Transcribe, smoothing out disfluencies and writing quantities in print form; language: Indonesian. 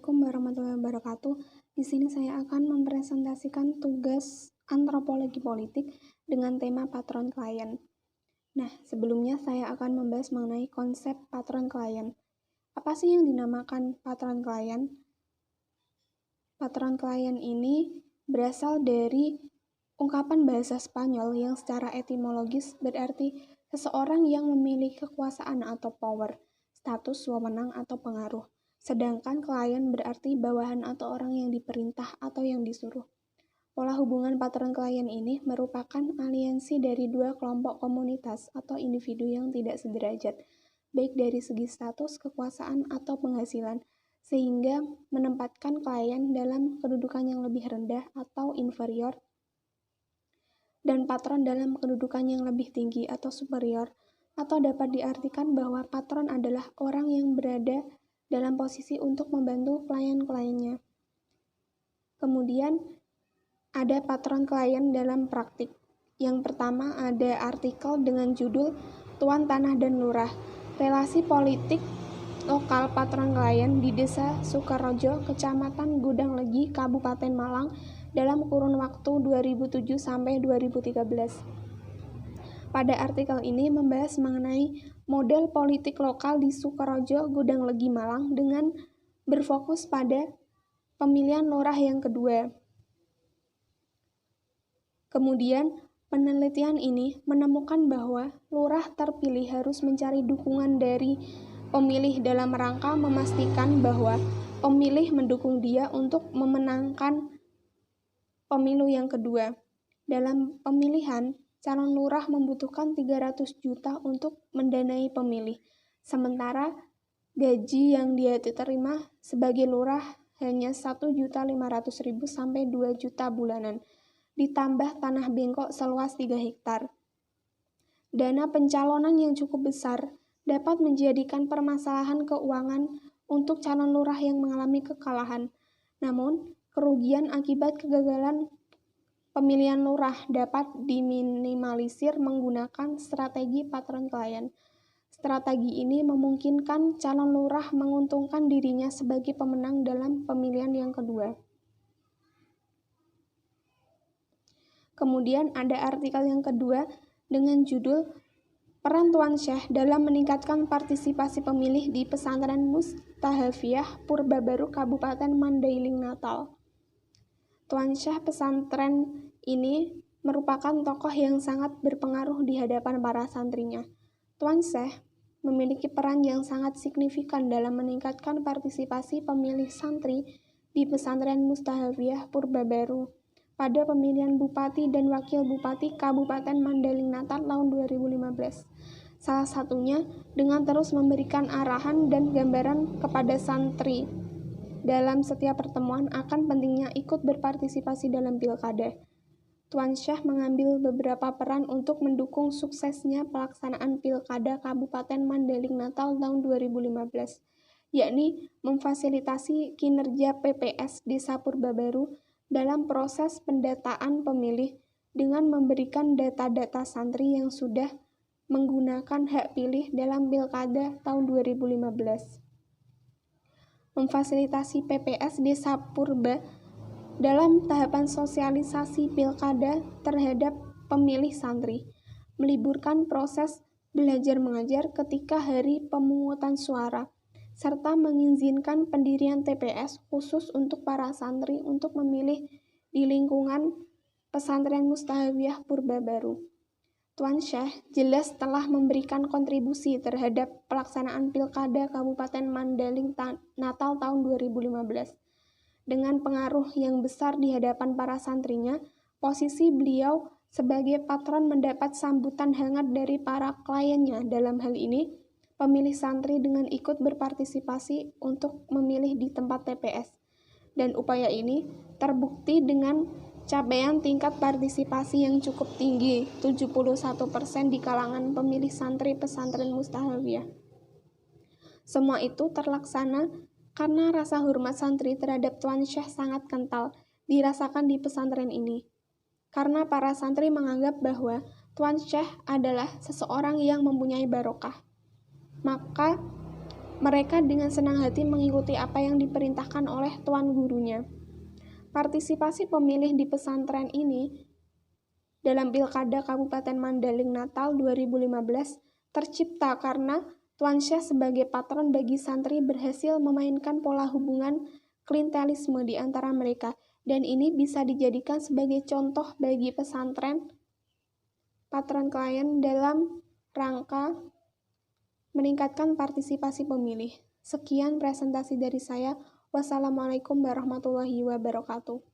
Assalamualaikum warahmatullahi wabarakatuh. Di sini saya akan mempresentasikan tugas antropologi politik dengan tema patron klien. Nah, sebelumnya saya akan membahas mengenai konsep patron klien. Apa sih yang dinamakan patron klien? Patron klien ini berasal dari ungkapan bahasa Spanyol yang secara etimologis berarti seseorang yang memiliki kekuasaan atau power, status, wewenang, atau pengaruh. Sedangkan klien berarti bawahan atau orang yang diperintah atau yang disuruh. Pola hubungan patron klien ini merupakan aliansi dari dua kelompok komunitas atau individu yang tidak sederajat, baik dari segi status, kekuasaan, atau penghasilan, sehingga menempatkan klien dalam kedudukan yang lebih rendah atau inferior, dan patron dalam kedudukan yang lebih tinggi atau superior, atau dapat diartikan bahwa patron adalah orang yang berada dalam posisi untuk membantu klien-kliennya. Kemudian, ada patron klien dalam praktik. Yang pertama ada artikel dengan judul Tuan Tanah dan Lurah, relasi politik lokal patron klien di Desa Sukarojo, Kecamatan Gudang Legi, Kabupaten Malang, dalam kurun waktu 2007 sampai 2013. Pada artikel ini membahas mengenai model politik lokal di Sukarojo, Gudang Legi, Malang dengan berfokus pada pemilihan lurah yang kedua. Kemudian, penelitian ini menemukan bahwa lurah terpilih harus mencari dukungan dari pemilih dalam rangka memastikan bahwa pemilih mendukung dia untuk memenangkan pemilu yang kedua. Dalam pemilihan, calon lurah membutuhkan 300 juta untuk mendanai pemilih, sementara gaji yang dia terima sebagai lurah hanya 1.500.000 sampai 2 juta bulanan, ditambah tanah bengkok seluas 3 hektar. Dana pencalonan yang cukup besar dapat menjadikan permasalahan keuangan untuk calon lurah yang mengalami kekalahan. Namun, kerugian akibat kegagalan pemilihan lurah dapat diminimalisir menggunakan strategi patron klien. Strategi ini memungkinkan calon lurah menguntungkan dirinya sebagai pemenang dalam pemilihan yang kedua. Kemudian ada artikel yang kedua dengan judul Peran Tuan Syekh dalam meningkatkan partisipasi pemilih di Pesantren Mustahafiyah Purbabaru Kabupaten Mandailing, Natal. Tuan Syekh pesantren ini merupakan tokoh yang sangat berpengaruh di hadapan para santrinya. Tuan Syekh memiliki peran yang sangat signifikan dalam meningkatkan partisipasi pemilih santri di Pesantren Mustahafiyah Purbabaru pada pemilihan Bupati dan Wakil Bupati Kabupaten Mandailing, Natal tahun 2015. Salah satunya dengan terus memberikan arahan dan gambaran kepada santri dalam setiap pertemuan akan pentingnya ikut berpartisipasi dalam pilkada. Tuan Syekh mengambil beberapa peran untuk mendukung suksesnya pelaksanaan pilkada Kabupaten Mandailing, Natal tahun 2015, yakni memfasilitasi kinerja PPS Desa Purbabaru dalam proses pendataan pemilih dengan memberikan data-data santri yang sudah menggunakan hak pilih dalam pilkada tahun 2015. Memfasilitasi PPS Desa Purba dalam tahapan sosialisasi pilkada terhadap pemilih santri, meliburkan proses belajar mengajar ketika hari pemungutan suara, serta mengizinkan pendirian TPS khusus untuk para santri untuk memilih di lingkungan Pesantren Mustahafiyah Purbabaru. Tuan Syekh jelas telah memberikan kontribusi terhadap pelaksanaan pilkada Kabupaten Mandailing Natal tahun 2015. Dengan pengaruh yang besar di hadapan para santrinya, posisi beliau sebagai patron mendapat sambutan hangat dari para kliennya. Dalam hal ini, pemilih santri dengan ikut berpartisipasi untuk memilih di tempat TPS. Dan upaya ini terbukti dengan capaian tingkat partisipasi yang cukup tinggi, 71% di kalangan pemilih santri pesantren Mustahafiyah. Semua itu terlaksana karena rasa hormat santri terhadap Tuan Syekh sangat kental dirasakan di pesantren ini. Karena para santri menganggap bahwa Tuan Syekh adalah seseorang yang mempunyai barokah, maka Mereka dengan senang hati mengikuti apa yang diperintahkan oleh tuan gurunya. Partisipasi pemilih di pesantren ini dalam Pilkada Kabupaten Mandailing Natal 2015 tercipta karena Tuan Syekh sebagai patron bagi santri berhasil memainkan pola hubungan klientelisme di antara mereka, dan ini bisa dijadikan sebagai contoh bagi pesantren patron klien dalam rangka meningkatkan partisipasi pemilih. Sekian presentasi dari saya. Wassalamualaikum warahmatullahi wabarakatuh.